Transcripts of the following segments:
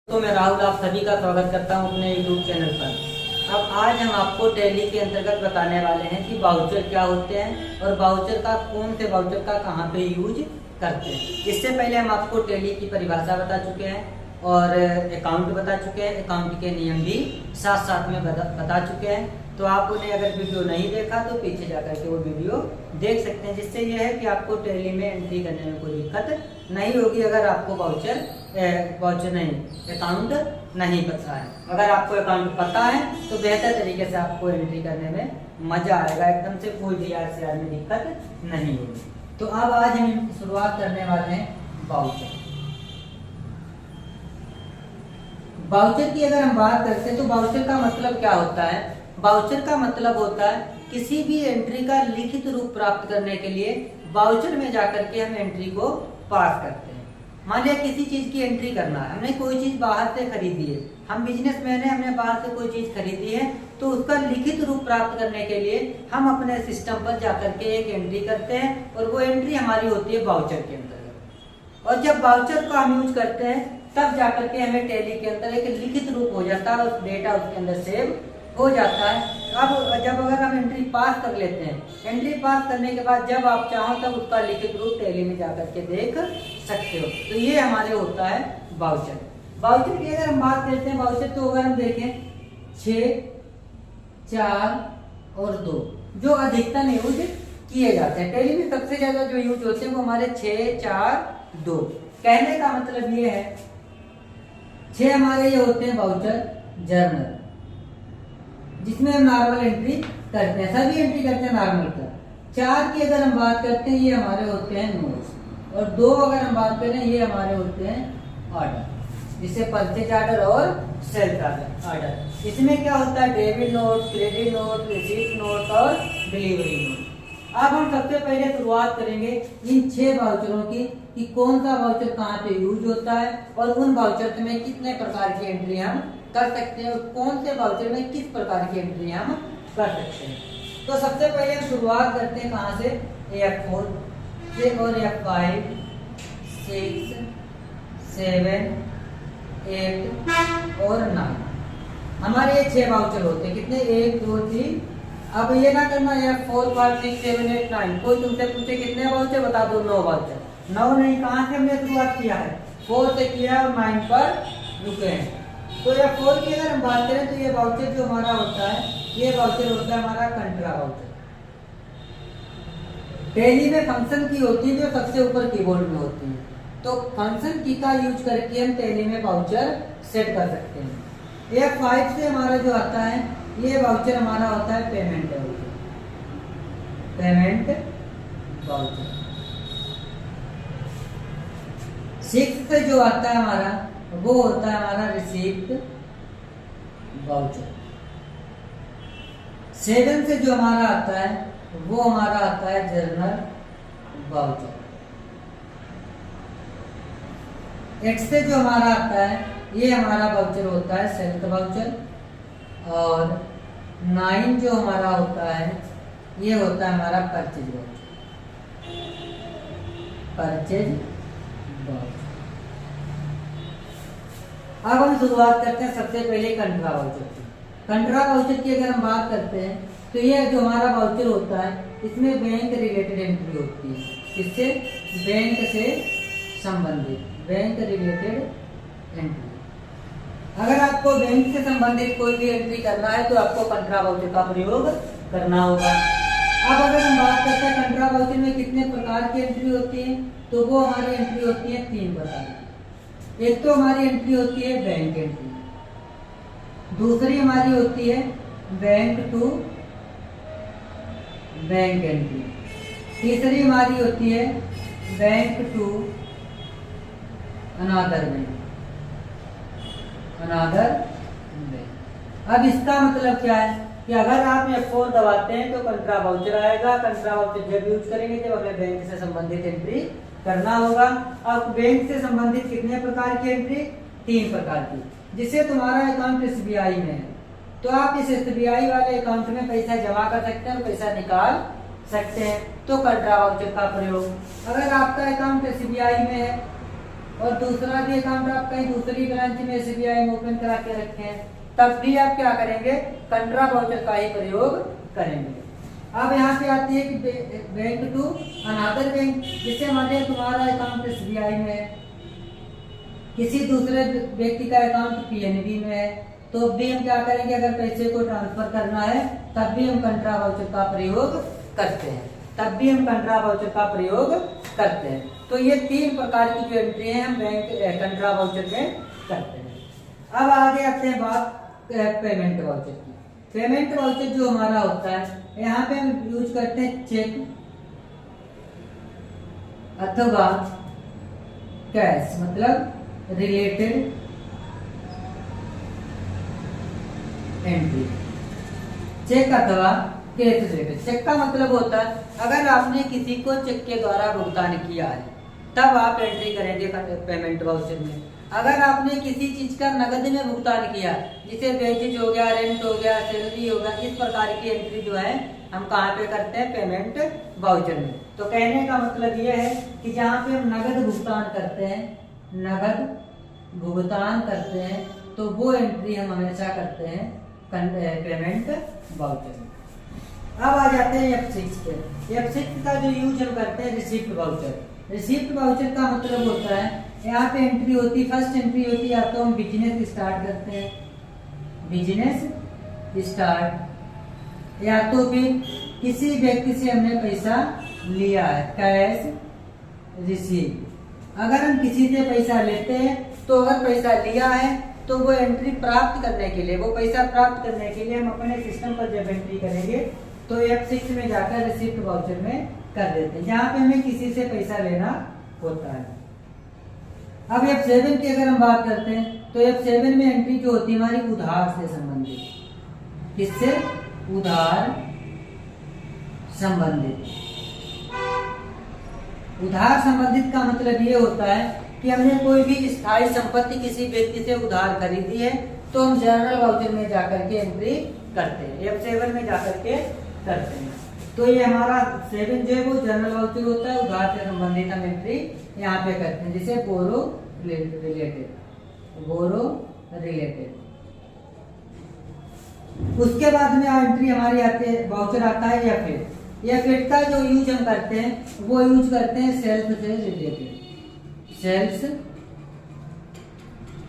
तो मैं राहुल आप सभी का स्वागत करता हूं अपने यूट्यूब चैनल पर। अब आज हम आपको टैली के अंतर्गत बताने वाले हैं कि वाउचर क्या होते हैं और वाउचर का कौन से वाउचर का कहां पे यूज करते हैं। इससे पहले हम आपको टैली की परिभाषा बता चुके हैं और अकाउंट बता चुके हैं, अकाउंट के नियम भी साथ साथ में बता चुके हैं। तो आपने अगर वीडियो नहीं देखा तो पीछे जाकर के वो वीडियो देख सकते हैं, जिससे यह है कि आपको टैली में एंट्री करने में कोई दिक्कत नहीं होगी अगर आपको वाउचर नहीं अकाउंट नहीं पता है। अगर आपको अकाउंट पता है तो बेहतर तरीके से आपको एंट्री करने में मजा आएगा, एकदम से कोई भी आर में दिक्कत नहीं होगी। तो अब आज हम शुरुआत करने वाले हैं वाउचर। वाउचर की अगर हम बात करते हैं तो वाउचर का मतलब क्या होता है। वाउचर का मतलब होता है किसी भी एंट्री का लिखित रूप प्राप्त करने के लिए वाउचर में जाकर के हम एंट्री को पास करते हैं। मान लिया किसी चीज की एंट्री करना है, हमने कोई चीज बाहर से खरीदी है, हम बिजनेसमैन है, हमने बाहर से कोई चीज खरीदी है, तो उसका लिखित रूप प्राप्त करने के लिए हम अपने सिस्टम पर जाकर के एक एंट्री करते हैं और वो एंट्री हमारी होती है वाउचर के अंतर्गत। और जब वाउचर को हम यूज करते हैं तब जाकर के हमें टैली के अंदर एक लिखित रूप हो जाता है, उस डेटा उसके अंदर सेव हो जाता है। अब जब अगर हम एंट्री पास कर लेते हैं, एंट्री पास करने के बाद जब आप चाहो तब उसका लिखित रूप टैली में जाकर के देख सकते हो। तो ये हमारे होता है वाउचर। वाउचर की अगर हम बात करते हैं वाउचर, तो अगर हम देखें 6, 4 और 2 जो अधिकतम यूज किए जाते हैं टैली में, सबसे ज्यादा जो यूज होते हैं वो हमारे 6, 4, 2। कहने का मतलब ये है 6 हमारे ये होते हैं वाउचर जर्नल, जिसमें हम नॉर्मल एंट्री करते हैं, सभी एंट्री करते हैं नॉर्मल का। 4 की अगर हम बात करते हैं ये हमारे होते हैं नोट्स, और 2 अगर हम बात करें ये हमारे होते हैं ऑर्डर, जिसे परचेज ऑर्डर और सेल्स ऑर्डर। इसमें क्या होता है debit note, credit note, receipt note और डिलीवरी नोट। अब हम सबसे पहले शुरुआत करेंगे इन 6 वाउचरों की कि कौन सा वाउचर कहाँ पे यूज होता है और उन वाउचर में कितने प्रकार की एंट्री हम कर सकते हैं और कौन से वाउचर में किस प्रकार की एंट्री हम कर सकते हैं। तो सबसे पहले हम शुरुआत करते हैं कहाँ से, F4 से और F5, 6, 7, 8 और 9 हमारे ये 6 वाउचर होते हैं। कितने, 1, 2, 3। अब ये ना करना F4, 5, 6, 7, 8, 9। कोई तुमसे पूछे कितने वाउचर, बता दो 9 वाउचर। 9 नहीं, कहाँ से हमने शुरुआत किया है, 4 से किया और 9 पर रुके हैं। तो ये 4 की अगर हम बात करें तो ये वाउचर जो हमारा होता है, ये वाउचर होता है हमारा कंट्रा वाउचर। टैली में फंक्शन की होती है जो सबसे ऊपर कीबोर्ड में होती है, तो फंक्शन की का यूज करके हम टैली में वाउचर सेट कर सकते हैं। ये 5 से हमारा जो आता है ये वाउचर हमारा होता है पेमेंट वाउचर, पेमेंट वाउचर। 6 से जो आता है हमारा वो होता है हमारा रिसीप्ट वाउचर। 7 से जो हमारा आता है वो हमारा आता है जर्नल वाउचर। 8 से जो हमारा आता है ये हमारा वाउचर होता है सेल्फ वाउचर। और 9 जो हमारा होता है ये होता है हमारा परचेज वाउचर, परचेज वाउचर। अब हम शुरुआत करते हैं सबसे पहले कंट्रा वाउचर की। कंट्रा वाउचर की अगर हम बात करते हैं तो ये जो हमारा वाउचर होता है इसमें बैंक रिलेटेड एंट्री होती है, इससे बैंक से संबंधित, बैंक रिलेटेड एंट्री। अगर आपको बैंक से संबंधित कोई भी एंट्री करना है तो आपको कंट्रा वाउचर का प्रयोग करना होगा। अब अगर हम बात करते हैं कंट्रा वाउचर में कितने प्रकार की एंट्री होती है, तो वो हमारी एंट्री होती है 3 प्रकार की। एक तो हमारी एंट्री होती है बैंक एंट्री, दूसरी हमारी होती है बैंक टू बैंक एंट्री, तीसरी हमारी होती है bank to another bank, another bank. अब इसका मतलब क्या है कि अगर आप F4 दबाते हैं तो कंट्रा वाउचर आएगा। कंट्रा वाउचर जब यूज करेंगे जब हमें बैंक से संबंधित एंट्री करना होगा। अब बैंक से संबंधित कितने प्रकार की एंट्री, 3 प्रकार की। जिससे तुम्हारा अकाउंट SBI में है तो आप इस SBI वाले अकाउंट में पैसा जमा कर सकते हैं और पैसा निकाल सकते हैं, तो कंट्रा वाउचर का प्रयोग। अगर आपका अकाउंट SBI में है और दूसरा भी अकाउंट आप कहीं दूसरी ब्रांच में एसबीआई में ओपन करा के रखे हैं, तब भी आप क्या करेंगे, कंट्रा वाउचर का ही प्रयोग करेंगे। अब यहाँ पे आती है कि बैंक टू अनदर बैंक, जिससे मान लिया तुम्हारा अकाउंट एसबीआई में है, किसी दूसरे व्यक्ति का अकाउंट पीएनबी में है, तो भी हम क्या करेंगे, अगर पैसे को ट्रांसफर करना है तब भी हम कंट्रा वाउचर का प्रयोग करते हैं, तब भी हम कंट्रा वाउचर का प्रयोग करते हैं। तो ये 3 प्रकार की जो एंट्री है हम बैंक कंट्रा वाउचर में करते हैं। अब आगे आते हैं बात पेमेंट वाउचर की। पेमेंट वाउचर जो हमारा होता है, यहाँ पे हम यूज करते हैं चेक अथवा कैश, मतलब रिलेटेड एंट्री, चेक अथवा कैश रिलेटेड। चेक का मतलब होता है अगर आपने किसी को चेक के द्वारा भुगतान किया है तब आप एंट्री करेंगे पेमेंट वाउचर में। अगर आपने किसी चीज का नगद में भुगतान किया, जैसे वेजेज हो गया, रेंट हो गया, सैलरी हो गया, इस प्रकार की एंट्री जो है हम कहाँ पे करते हैं, पेमेंट वाउचर में। तो कहने का मतलब ये है कि जहाँ पे हम नगद भुगतान करते हैं, नगद भुगतान करते हैं, तो वो एंट्री हम हमेशा करते हैं पेमेंट वाउचर में। अब आ जाते हैं F6 पे। F6 का जो यूज हम करते हैं रिसिप्ट वाउचर। रिसिप्ट वाउचर का मतलब होता है यहाँ पे एंट्री होती, फर्स्ट एंट्री होती है, या तो हम बिजनेस स्टार्ट करते हैं, बिजनेस स्टार्ट, या तो फिर किसी व्यक्ति से हमने पैसा लिया है, कैश रिसीव। अगर हम किसी से पैसा लेते हैं तो अगर पैसा लिया है तो वो एंट्री प्राप्त करने के लिए, वो पैसा प्राप्त करने के लिए हम अपने सिस्टम पर जब एंट्री करेंगे तो F6 में जाकर रिसिप्ट वाउचर में कर देते हैं, जहाँ पे हमें किसी से पैसा लेना होता है। अब F7 की अगर हम बात करते हैं तो F7 में एंट्री जो होती है हमारी उधार से संबंधित, किससे, उधार संबंधित। उधार संबंधित का मतलब ये होता है कि हमने कोई भी स्थायी संपत्ति किसी व्यक्ति से उधार खरीदी है तो हम जनरल वाउचर में जाकर के एंट्री करते हैं, F7 में जाकर के करते हैं। तो ये हमारा 7 जो है वो जनरल वाउचर होता है, उधार से संबंधित हम एंट्री यहाँ पे करते हैं, जैसे बोरो रिलेटेड, बोरो रिलेटेड। उसके बाद में एंट्री हमारी आती है, वाउचर आता है F8 का जो यूज हम करते हैं वो यूज करते हैं सेल्स से रिलेटेड, सेल्स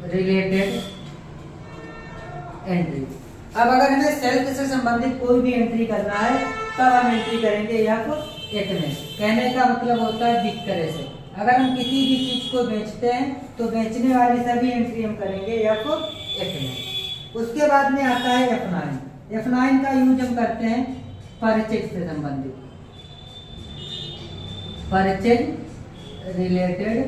रिलेटेड एंट्री। अब अगर हमें सेल्स से संबंधित कोई भी एंट्री करना है तब हम एंट्री करेंगे F8 में। कहने का मतलब होता है विक्रय से, अगर हम किसी भी चीज को बेचते हैं तो बेचने वाली सभी एंट्री हम करेंगे F8 में। उसके बाद में आता है F9 का यूज हम करते हैं परचेज से संबंधित, परचेज रिलेटेड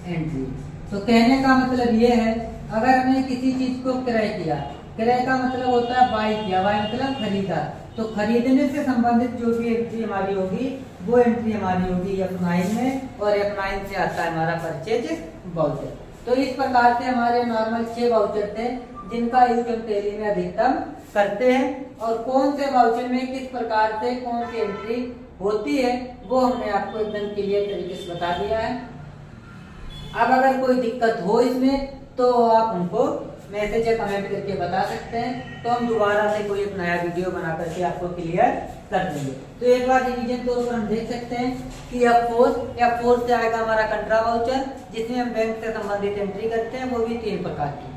एंट्री। तो कहने का मतलब ये है अगर हमने किसी चीज को क्रय किया, क्रय का मतलब होता है बाय किया, बाय मतलब खरीदा, तो खरीदने से संबंधित जो भी एंट्री हमारी होगी वो एंट्री हमारी होगी F9 में, और F9 से आता है हमारा परचेज वाउचर। तो इस प्रकार से हमारे नॉर्मल 6 वाउचर थे जिनका यूज हम टैली में अधिकतम करते हैं, और कौन से वाउचर में किस प्रकार से कौन सी एंट्री होती है वो हमने आपको एकदम क्लियर तरीके से बता दिया है। अब अगर कोई दिक्कत हो इसमें तो आप हमको मैसेज या कमेंट करके बता सकते हैं, तो हम दोबारा से कोई एक नया वीडियो बना करके आपको क्लियर कर देंगे। तो एक बार रिवीजन तौर पर हम देख सकते हैं कि F4 से आएगा हमारा कंट्रा वाउचर, जिसमें हम बैंक से संबंधित एंट्री करते हैं, वो भी 3 प्रकार की,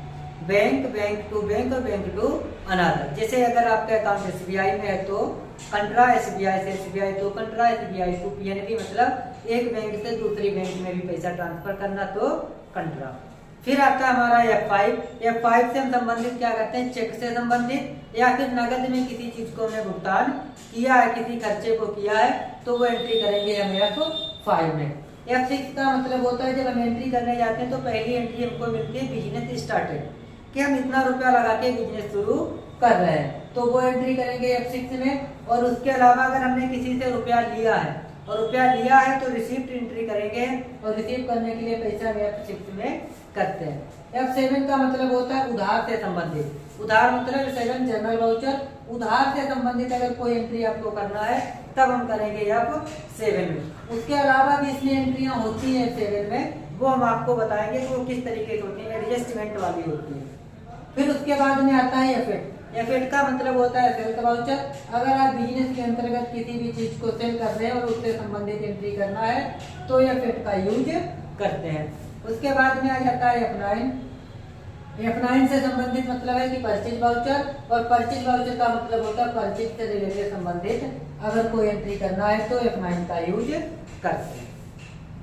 बैंक, बैंक टू बैंक और बैंक टू अनदर। जैसे अगर आपका अकाउंट SBI में है तो कंट्रा SBI से SBI, तो कंट्रा SBI टू PNB, मतलब एक बैंक से दूसरी बैंक में भी पैसा ट्रांसफर करना, तो कंट्रा। फिर आता है हमारा F5 से हम संबंधित क्या करते हैं, चेक से संबंधित, या फिर नगद में किसी चीज को हमने भुगतान किया है, किसी खर्चे को किया है, तो वो एंट्री करेंगे हम F5 में। F6 का मतलब होता है जब हम एंट्री करने जाते हैं तो पहली एंट्री हमको मिलती है बिजनेस स्टार्टेड, कि हम इतना रुपया लगा के बिजनेस शुरू कर रहे हैं, तो वो एंट्री करेंगे F6 में। और उसके अलावा अगर हमने किसी से रुपया लिया है और रुपया लिया है तो रिसिप्ट एंट्री करेंगे, और रिसीव करने के लिए पैसा हम F6 में करते हैं। F7 का मतलब होता है उधार से संबंधित, उधार मतलब 7 जनरल वाउचर, उधार से संबंधित अगर कोई एंट्री आपको करना है तब हम करेंगे F7 में। उसके अलावा भी इसमें एंट्रियां होती हैं F7 में, वो हम आपको बताएंगे कि वो किस तरीके की होती है, एडजस्टमेंट वाली होती है। फिर उसके बाद में आता है एफेट। एफेट का मतलब होता है सेल का वाउचर। अगर आप बिजनेस के अंतर्गत किसी भी चीज को सेल कर रहे हैं और उससे संबंधित एंट्री करना है तो एफेट का यूज करते हैं। उसके बाद में आ जाता है F9। F9 से संबंधित मतलब है कि परचेज वाउचर, और परचेज वाउचर का मतलब होता है परचेज से रिलेटेड संबंधित अगर कोई एंट्री करना है तो F9 का यूज करते हैं।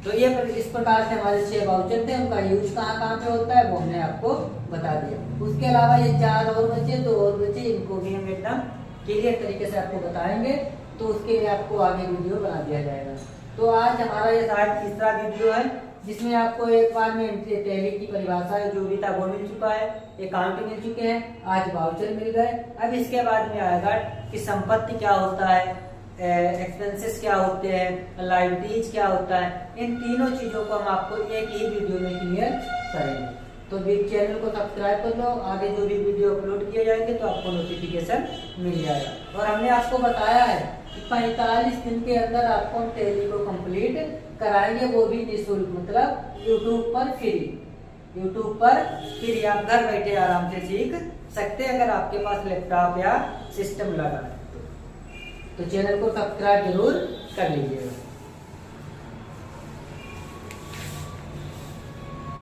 तो ये इस प्रकार से हमारे 6 वाउचर थे, उनका यूज कहाँ कहाँ पे होता है वो हमने आपको बता दिया। उसके अलावा ये 4 और बचे, 2 और बचे, इनको भी हम एकदम क्लियर तरीके से आपको बताएंगे, तो उसके लिए आपको आगे वीडियो बना दिया जाएगा। तो आज हमारा ये शायद तीसरा वीडियो है जिसमें आपको एक बार में टैली की परिभाषा जो भी था वो मिल चुका है, अकाउंट मिल चुके हैं, आज वाउचर मिल गए। अब इसके बाद में आएगा कि संपत्ति क्या होता है, एक्सपेंसेस क्या होते हैं, लायबिलिटीज क्या होता है। इन तीनों चीजों को हम आपको एक ही वीडियो में क्लियर करेंगे। तो चैनल को सब्सक्राइब कर लो, आगे जो भी वीडियो अपलोड किए जाएंगे तो आपको नोटिफिकेशन मिल जाएगा। और हमने आपको बताया है कि 45 दिन के अंदर आपको हम टैली को कंप्लीट कराएंगे, वो भी निःशुल्क, मतलब यूट्यूब पर फ्री। यूट्यूब पर फ्री आप घर बैठे आराम से सीख सकते हैं अगर आपके पास लैपटॉप या सिस्टम लगा है तो चैनल को सब्सक्राइब जरूर कर लीजिएगा।